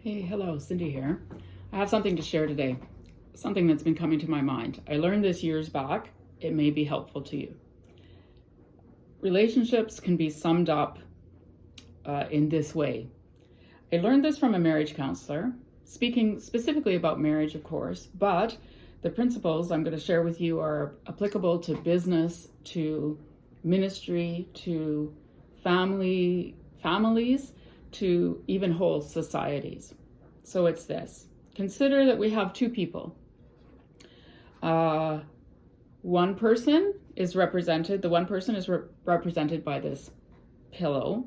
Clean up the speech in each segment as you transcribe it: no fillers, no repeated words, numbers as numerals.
Hey, hello, Cyndy here. I have something to share today, something that's been coming to my mind. I learned this years back. It may be helpful to you. Relationships can be summed up in this way. I learned this from a marriage counselor, speaking specifically about marriage, of course, but the principles I'm going to share with you are applicable to business, to ministry, to families, to even whole societies. So it's this. Consider that we have two people. One person is represented by this pillow.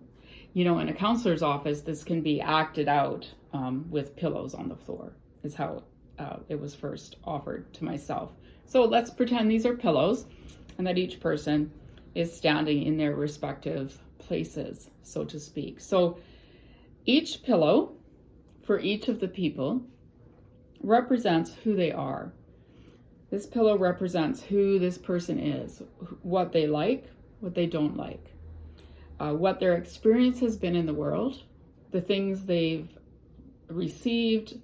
You know, in a counselor's office, this can be acted out with pillows on the floor, is how it was first offered to myself. So let's pretend these are pillows and that each person is standing in their respective places, so to speak. So each pillow for each of the people represents who they are. This pillow represents who this person is, what they like, what they don't like, what their experience has been in the world, the things they've received,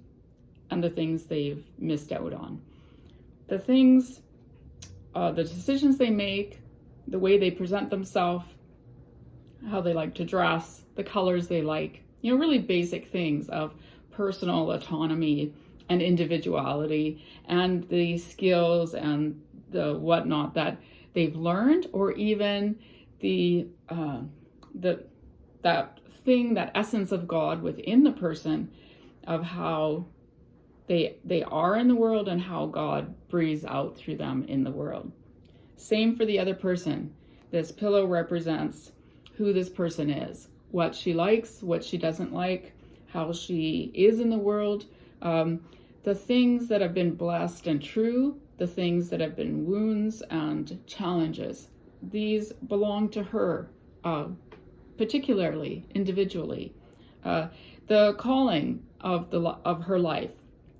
and the things they've missed out on. The things, the decisions they make, the way they present themselves, how they like to dress, the colors they like, really basic things of personal autonomy and individuality and the skills and the whatnot that they've learned, or even that essence of God within the person, of how they are in the world and how God breathes out through them in the world. Same for the other person. This pillow represents who this person is, what she likes, what she doesn't like, how she is in the world, the things that have been blessed and true, the things that have been wounds and challenges. These belong to her, particularly, individually. The calling of her life,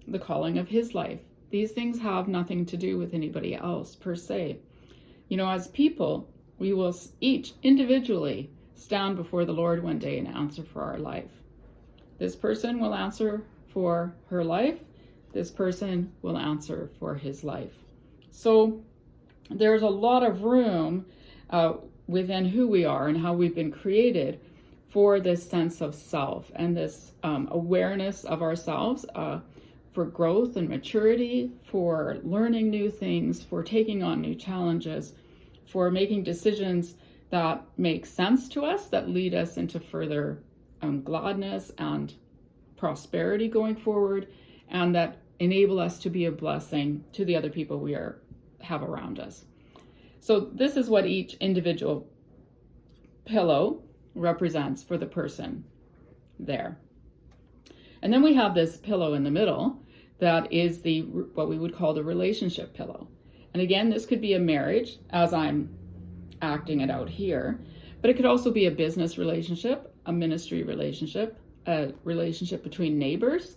the calling of his life. These things have nothing to do with anybody else per se. As people, we will each individually stand before the Lord one day and answer for our life. This person will answer for her life. This person will answer for his life. So there's a lot of room within who we are and how we've been created for this sense of self and this awareness of ourselves, for growth and maturity, for learning new things, for taking on new challenges, for making decisions that make sense to us, that lead us into further gladness and prosperity going forward, and that enable us to be a blessing to the other people we have around us. So this is what each individual pillow represents for the person there. And then we have this pillow in the middle that is what we would call the relationship pillow. And again, this could be a marriage, as I'm acting it out here, but it could also be a business relationship, a ministry relationship, a relationship between neighbors,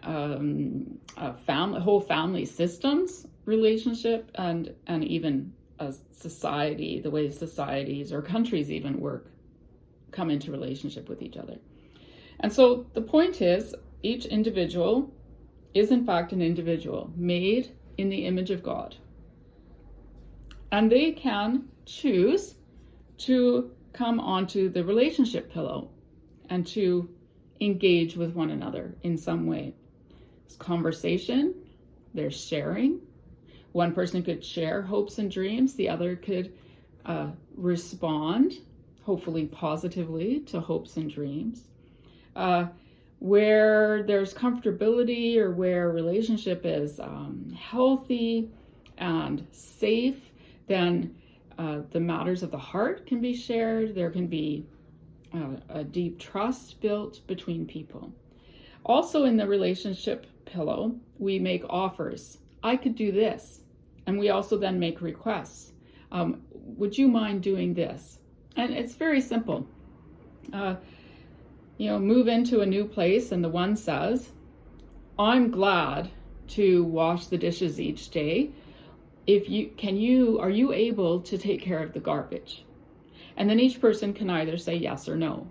whole family systems relationship, and even a society, the way societies or countries even come into relationship with each other. And so the point is, each individual is in fact an individual made in the image of God. And they can choose to come onto the relationship pillow and to engage with one another in some way. It's conversation, there's sharing. One person could share hopes and dreams, the other could respond, hopefully positively, to hopes and dreams. Where there's comfortability, or where relationship is healthy and safe, then the matters of the heart can be shared. There can be a deep trust built between people. Also in the relationship pillow, we make offers. I could do this. And we also then make requests. Would you mind doing this? And it's very simple. Move into a new place and the one says, I'm glad to wash the dishes each day. Are you able to take care of the garbage? And then each person can either say yes or no.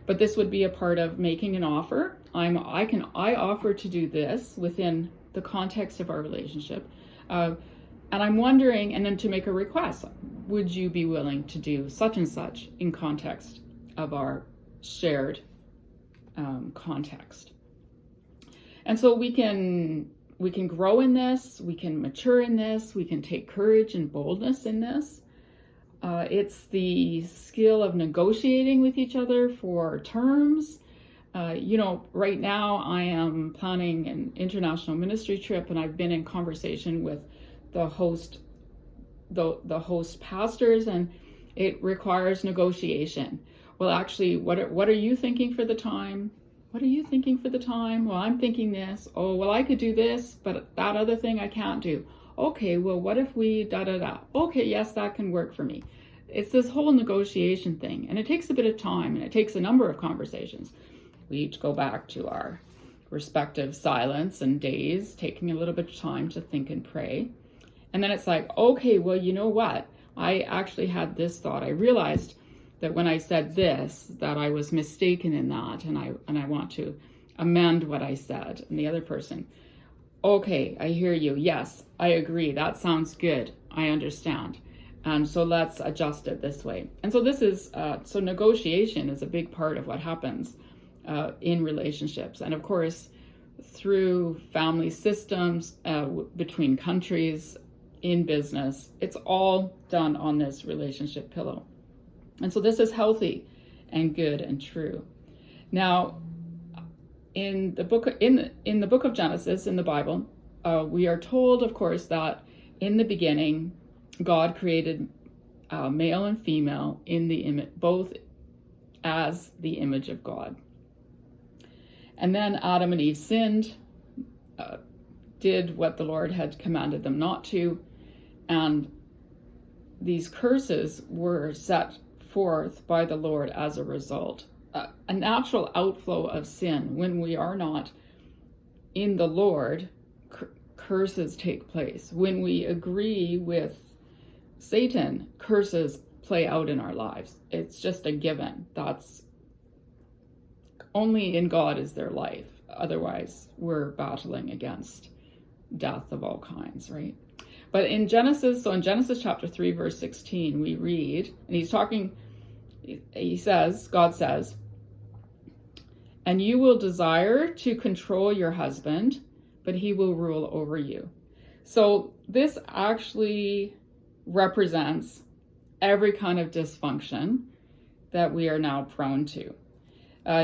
But this would be a part of making an offer. I offer to do this within the context of our relationship. And I'm wondering, and then to make a request, would you be willing to do such and such in context of our shared context? And so we can grow in this, we can mature in this, we can take courage and boldness in this. It's the skill of negotiating with each other for terms. Right now I am planning an international ministry trip, and I've been in conversation with the host pastors, and it requires negotiation. Well, actually, what are you thinking for the time? What are you thinking for the time? Well, I'm thinking this. Oh, well, I could do this, but that other thing I can't do. Okay, well, what if we da-da-da? Okay, yes, that can work for me. It's this whole negotiation thing, and it takes a bit of time, and it takes a number of conversations. We each go back to our respective silence and days, taking a little bit of time to think and pray. And then it's like, okay, well, you know what? I actually had this thought. I realized that when I said this, that I was mistaken in that, and I want to amend what I said. And the other person, okay, I hear you. Yes, I agree. That sounds good. I understand. And so let's adjust it this way. And so this is, so negotiation is a big part of what happens in relationships. And of course, through family systems, between countries, in business, it's all done on this relationship pillow. And so this is healthy and good and true. Now, in the book of Genesis, in the Bible, we are told, of course, that in the beginning, God created male and female in the image, both as the image of God. And then Adam and Eve sinned, did what the Lord had commanded them not to, and these curses were set forth by the Lord as a result. A natural outflow of sin. When we are not in the Lord, curses take place. When we agree with Satan, curses play out in our lives. It's just a given. That's only in God is there life. Otherwise, we're battling against death of all kinds, right? But in Genesis chapter 3, verse 16, we read, and God says, and you will desire to control your husband, but he will rule over you. So this actually represents every kind of dysfunction that we are now prone to.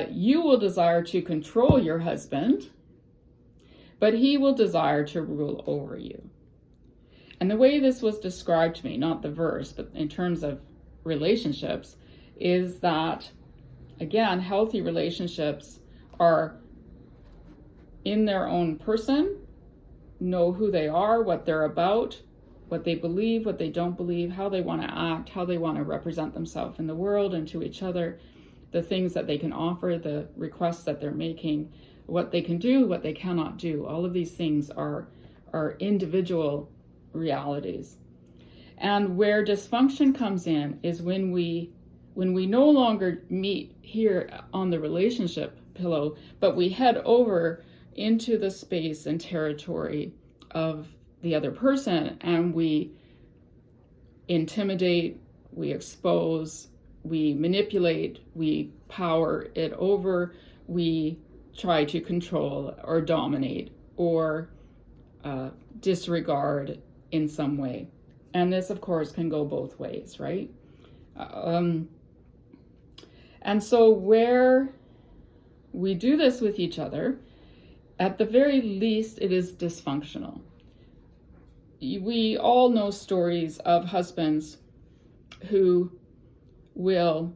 You will desire to control your husband, but he will desire to rule over you. And the way this was described to me, not the verse, but in terms of relationships, is that, again, healthy relationships are in their own person, know who they are, what they're about, what they believe, what they don't believe, how they want to act, how they want to represent themselves in the world and to each other, the things that they can offer, the requests that they're making, what they can do, what they cannot do. All of these things are individual realities. And where dysfunction comes in is when we no longer meet here on the relationship pillow, but we head over into the space and territory of the other person, and we intimidate, we expose, we manipulate, we power it over, we try to control or dominate or disregard in some way. And this, of course, can go both ways, right? And so where we do this with each other, at the very least, it is dysfunctional. We all know stories of husbands who will,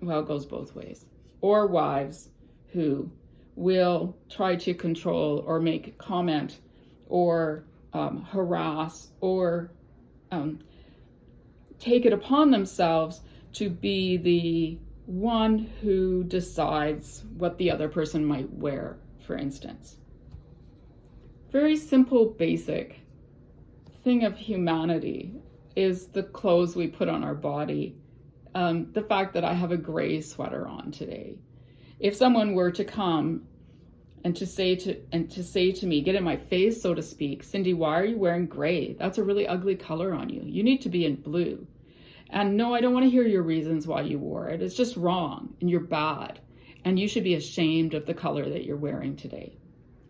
well, it goes both ways, or wives who will try to control or make comment or harass or take it upon themselves to be the one who decides what the other person might wear, for instance. Very simple, basic thing of humanity is the clothes we put on our body the fact that I have a gray sweater on today. If someone were to come and to say to me, get in my face, so to speak, Cyndy, why are you wearing gray? That's a really ugly color on you. You need to be in blue. And no, I don't want to hear your reasons why you wore it. It's just wrong and you're bad. And you should be ashamed of the color that you're wearing today.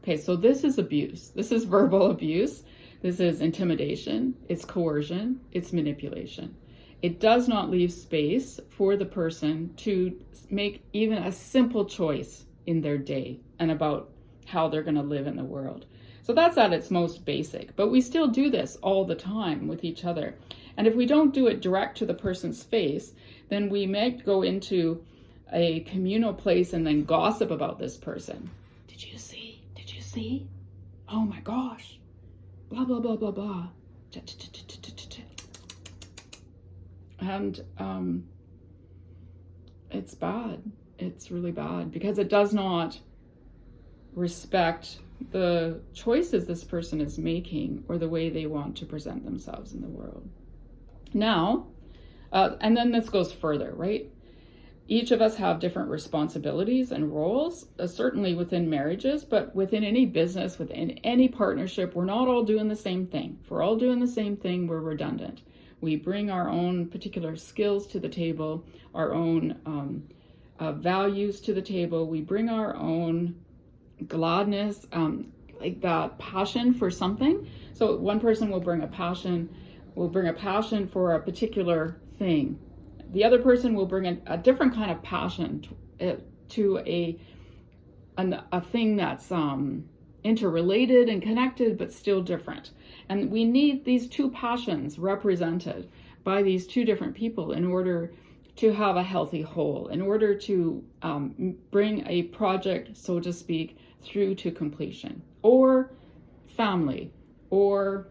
Okay, so this is abuse. This is verbal abuse. This is intimidation. It's coercion. It's manipulation. It does not leave space for the person to make even a simple choice in their day and about how they're going to live in the world. So that's at its most basic. But we still do this all the time with each other. And if we don't do it direct to the person's face, then we might go into a communal place and then gossip about this person. Did you see? Did you see? Oh my gosh. Blah, blah, blah, blah, blah. And it's bad. It's really bad because it does not respect the choices this person is making or the way they want to present themselves in the world. Now, and then this goes further, right? Each of us have different responsibilities and roles, certainly within marriages, but within any business, within any partnership, we're not all doing the same thing. If we're all doing the same thing, we're redundant. We bring our own particular skills to the table, our own values to the table. We bring our own gladness, like that passion for something. So one person will bring a passion for a particular thing. The other person will bring a different kind of passion to a thing that's interrelated and connected, but still different. And we need these two passions represented by these two different people in order to have a healthy whole, in order to bring a project, so to speak, through to completion, or family, or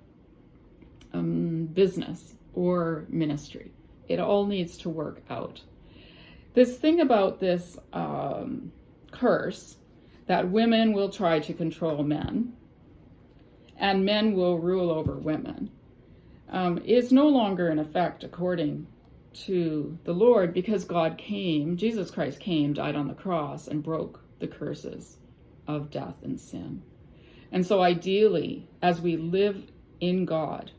business, or ministry. It all needs to work out. This thing about this curse that women will try to control men and men will rule over women is no longer in effect according to the Lord, because God came, Jesus Christ came, died on the cross, and broke the curses of death and sin. And so ideally, as we live in God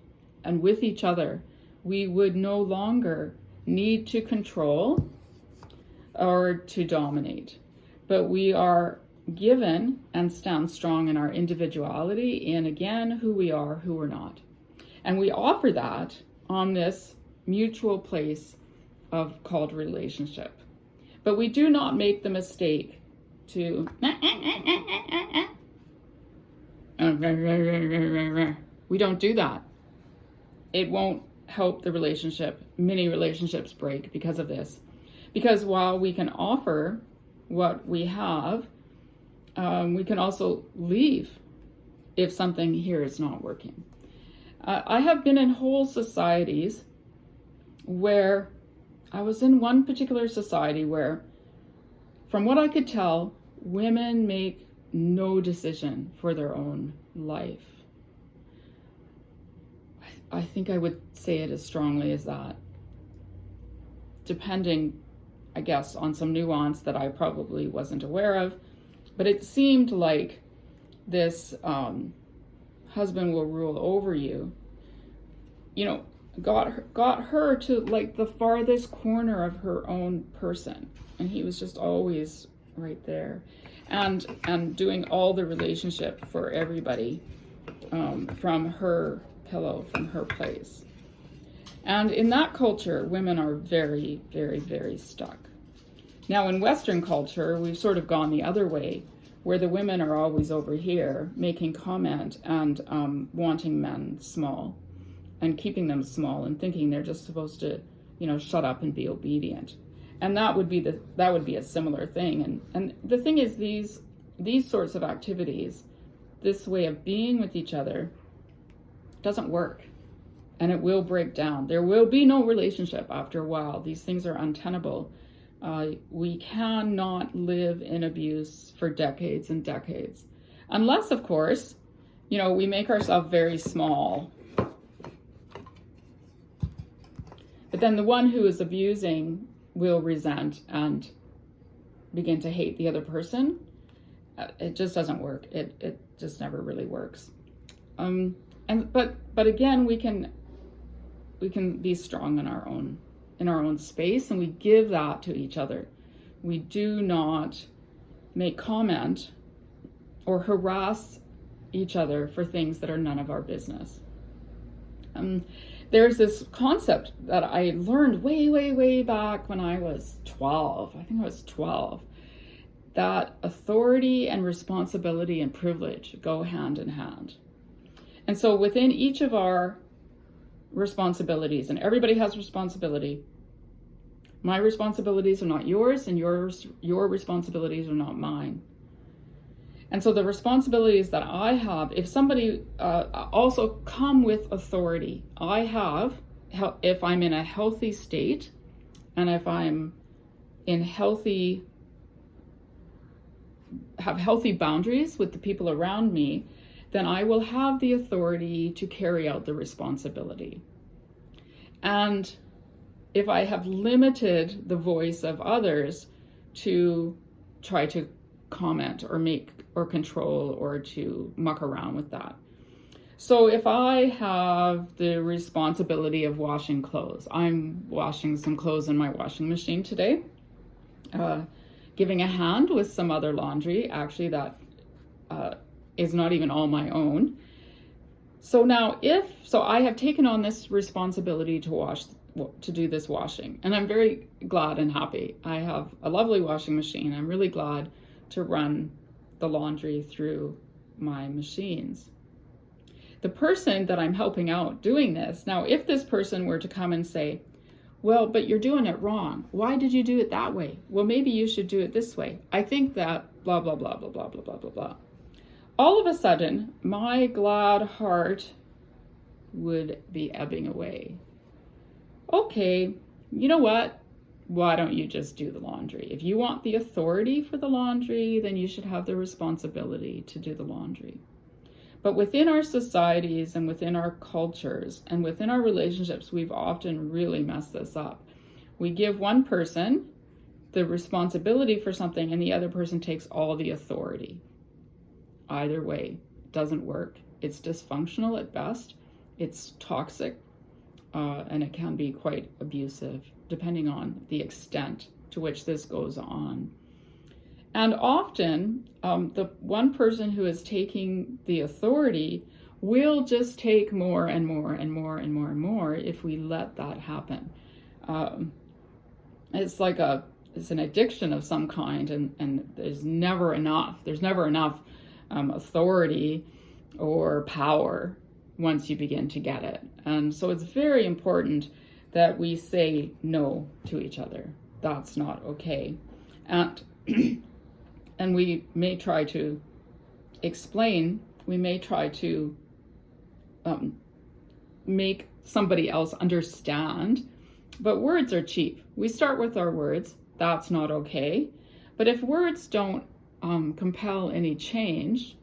and with each other, we would no longer need to control or to dominate, but we are given and stand strong in our individuality, in again who we are, who we're not. And we offer that on this mutual place of called relationship. But we do not make the mistake to we don't do that. It won't help the relationship. Many relationships break because of this. Because while we can offer what we have, we can also leave if something here is not working. I have been in whole societies where I was in one particular society where, from what I could tell, women make no decision for their own life. I think I would say it as strongly as that, depending, I guess, on some nuance that I probably wasn't aware of. But it seemed like this husband will rule over you, got her to like the farthest corner of her own person. And he was just always right there and doing all the relationship for everybody from her pillow, from her place. And in that culture, women are very, very, very stuck. Now, in Western culture, we've sort of gone the other way, where the women are always over here making comment and wanting men small and keeping them small and thinking they're just supposed to, shut up and be obedient. And that would be a similar thing. And the thing is, these sorts of activities, this way of being with each other, doesn't work. And it will break down. There will be no relationship after a while. These things are untenable. We cannot live in abuse for decades and decades. Unless, of course, we make ourselves very small. But then the one who is abusing will resent and begin to hate the other person. It just doesn't work. It just never really works. But again, we can be strong in our own space, and we give that to each other. We do not make comment or harass each other for things that are none of our business. There's this concept that I learned way back when I was 12. I think I was 12. That authority and responsibility and privilege go hand in hand. And so within each of our responsibilities, and everybody has responsibility, my responsibilities are not yours, and your responsibilities are not mine. And so the responsibilities that I have, if somebody also come with authority, I have, if I'm in a healthy state, and if I'm in have healthy boundaries with the people around me, then I will have the authority to carry out the responsibility. And if I have limited the voice of others to try to comment or make or control or to muck around with that. So if I have the responsibility of washing clothes, I'm washing some clothes in my washing machine today, giving a hand with some other laundry, actually that is not even all my own. So now I have taken on this responsibility to do this washing, and I'm very glad and happy. I have a lovely washing machine. I'm really glad to run the laundry through my machines. The person that I'm helping out doing this, now if this person were to come and say, well, but you're doing it wrong. Why did you do it that way? Well, maybe you should do it this way. I think that blah, blah, blah, blah, blah, blah, blah, blah, blah. All of a sudden, my glad heart would be ebbing away. Okay, you know what? Why don't you just do the laundry? If you want the authority for the laundry, then you should have the responsibility to do the laundry. But within our societies and within our cultures and within our relationships, we've often really messed this up. We give one person the responsibility for something and the other person takes all the authority. Either way, it doesn't work. It's dysfunctional at best. It's toxic, and it can be quite abusive, depending on the extent to which this goes on. And often, the one person who is taking the authority will just take more and more and more and more and more if we let that happen. It's an addiction of some kind, and there's never enough. There's never enough authority or power once you begin to get it. And so it's very important that we say no to each other. That's not okay. And we may try to explain, we may try to make somebody else understand, but words are cheap. We start with our words, that's not okay. But if words don't compel any change,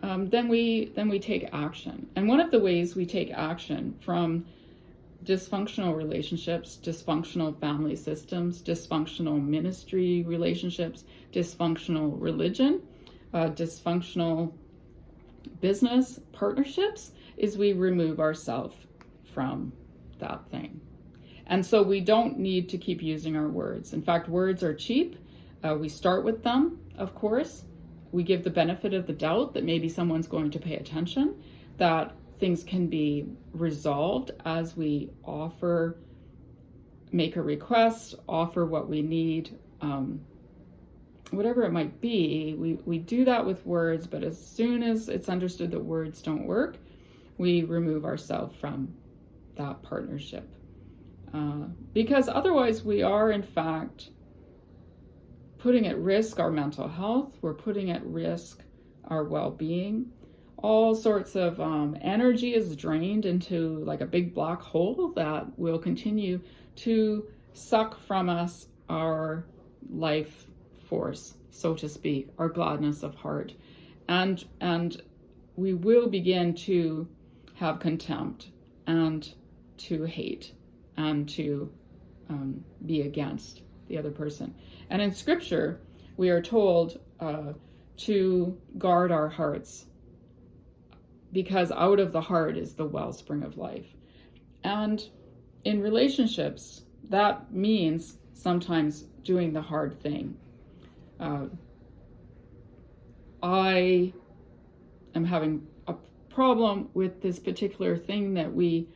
then we take action. And one of the ways we take action from dysfunctional relationships, dysfunctional family systems, dysfunctional ministry relationships, dysfunctional religion, dysfunctional business partnerships, is we remove ourselves from that thing. And so we don't need to keep using our words. In fact, words are cheap. We start with them, of course. We give the benefit of the doubt that maybe someone's going to pay attention, that things can be resolved as we make a request, offer what we need, whatever it might be. We do that with words, but as soon as it's understood that words don't work, we remove ourselves from that partnership. Because otherwise we are, in fact, putting at risk our mental health. We're putting at risk our well-being. All sorts of energy is drained into like a big black hole that will continue to suck from us our life force, so to speak, our gladness of heart. And we will begin to have contempt and to hate and to be against the other person. And in Scripture, we are told to guard our hearts, because out of the heart is the wellspring of life. And in relationships, that means sometimes doing the hard thing. I am having a problem with this particular thing that we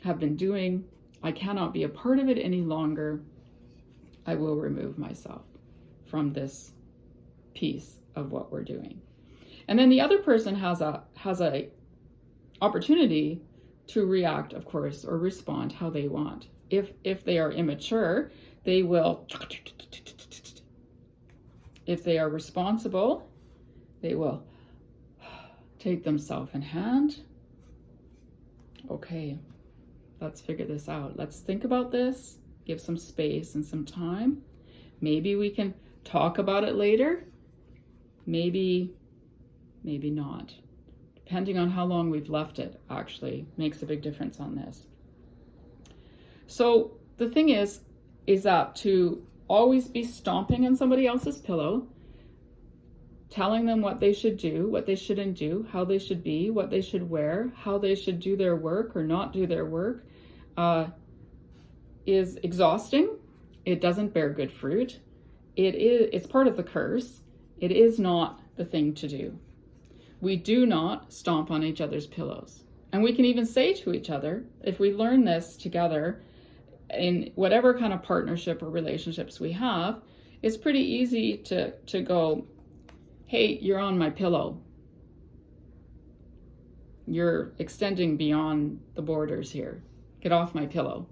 have been doing. I cannot be a part of it any longer. I will remove myself from this piece of what we're doing. And then the other person has a opportunity to react, of course, or respond how they want. If they are immature, they will. If they are responsible, they will take themselves in hand. Okay, let's figure this out. Let's think about this, give some space and some time. Maybe we can talk about it later. Maybe not. Depending on how long we've left it, actually makes a big difference on this. So the thing is that to always be stomping on somebody else's pillow, telling them what they should do, what they shouldn't do, how they should be, what they should wear, how they should do their work or not do their work, is exhausting. It doesn't bear good fruit. It's part of the curse. It is not the thing to do. We do not stomp on each other's pillows. And we can even say to each other, if we learn this together in whatever kind of partnership or relationships we have, it's pretty easy to go, hey, you're on my pillow. You're extending beyond the borders here. Get off my pillow.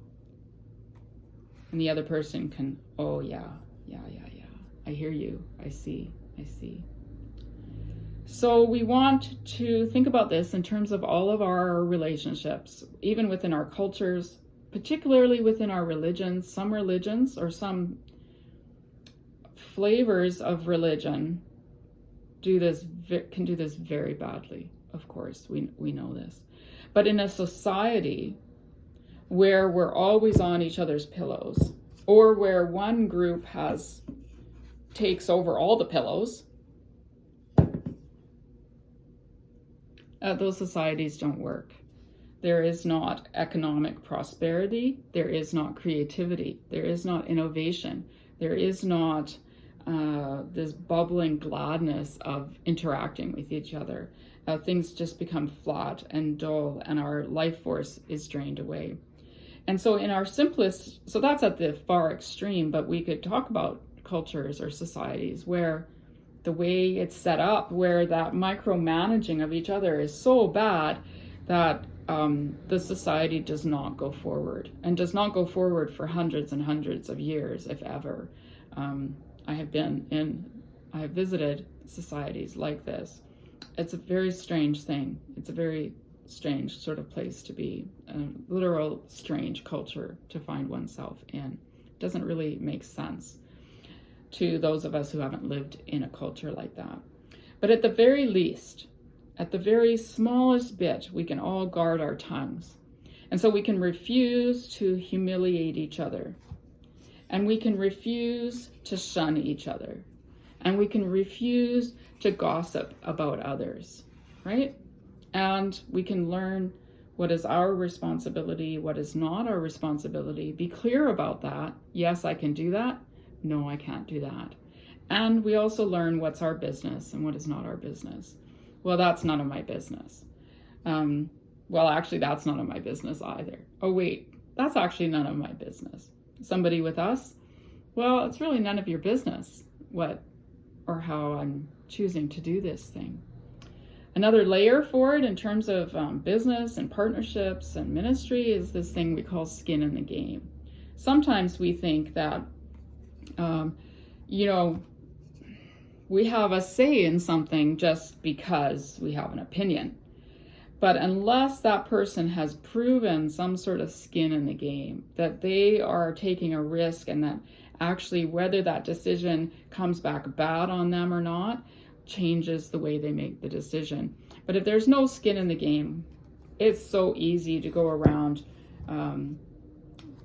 And the other person can, oh yeah. I hear you. I see. So we want to think about this in terms of all of our relationships, even within our cultures, particularly within our religions. Some religions or some flavors of religion can do this very badly. Of course, we know this. But in a society where we're always on each other's pillows, or where one group takes over all the pillows, those societies don't work. There is not economic prosperity. There is not creativity. There is not innovation. There is not this bubbling gladness of interacting with each other. Things just become flat and dull, and our life force is drained away. And so in our simplest, so that's at the far extreme, but we could talk about cultures or societies where the way it's set up, where that micromanaging of each other is so bad that the society does not go forward, and does not go forward for hundreds and hundreds of years, if ever. I have visited societies like this. It's a very strange thing. It's a very strange sort of place to be, a literal strange culture to find oneself in. It doesn't really make sense to those of us who haven't lived in a culture like that. But at the very least, at the very smallest bit, we can all guard our tongues. And so we can refuse to humiliate each other. And we can refuse to shun each other. And we can refuse to gossip about others, right? And we can learn what is our responsibility, what is not our responsibility. Be clear about that. Yes, I can do that. No, I can't do that. And we also learn what's our business and what is not our business. Well, that's none of my business. Well, actually, that's none of my business either. Oh, wait, that's actually none of my business. Somebody with us? Well, it's really none of your business what or how I'm choosing to do this thing. Another layer for it in terms of business and partnerships and ministry is this thing we call skin in the game. Sometimes we think that we have a say in something just because we have an opinion. But unless that person has proven some sort of skin in the game, that they are taking a risk, and that actually whether that decision comes back bad on them or not changes the way they make the decision. But if there's no skin in the game, it's so easy to go around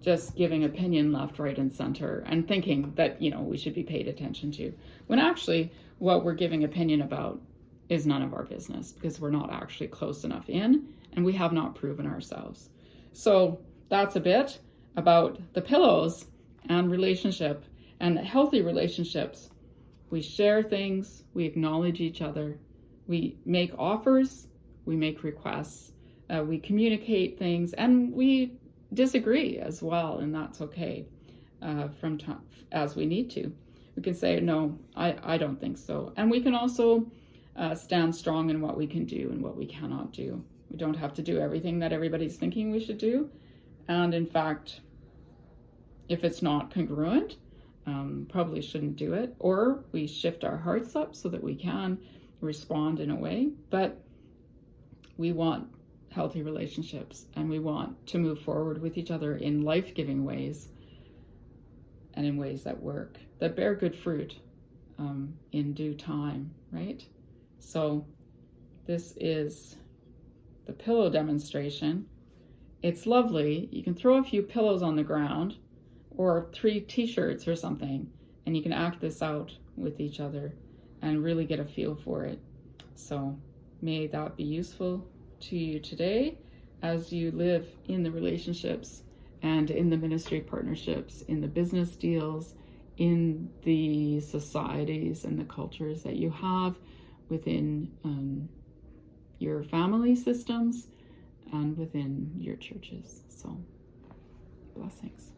just giving opinion left, right, and center, and thinking that, we should be paid attention to, when actually what we're giving opinion about is none of our business, because we're not actually close enough in, and we have not proven ourselves. So that's a bit about the pillows and relationship and healthy relationships. We share things, we acknowledge each other, we make offers, we make requests, we communicate things, and we disagree as well, and that's okay from time as we need to. We can say, no, I don't think so. And we can also stand strong in what we can do and what we cannot do. We don't have to do everything that everybody's thinking we should do. And in fact, if it's not congruent, probably shouldn't do it. Or we shift our hearts up so that we can respond in a way. But we want healthy relationships, and we want to move forward with each other in life-giving ways, and in ways that work, that bear good fruit in due time, right? So this is the pillow demonstration. It's lovely. You can throw a few pillows on the ground or 3 t-shirts or something, and you can act this out with each other and really get a feel for it. So may that be useful to you today as you live in the relationships and in the ministry partnerships, in the business deals, in the societies and the cultures that you have within your family systems and within your churches. So, blessings.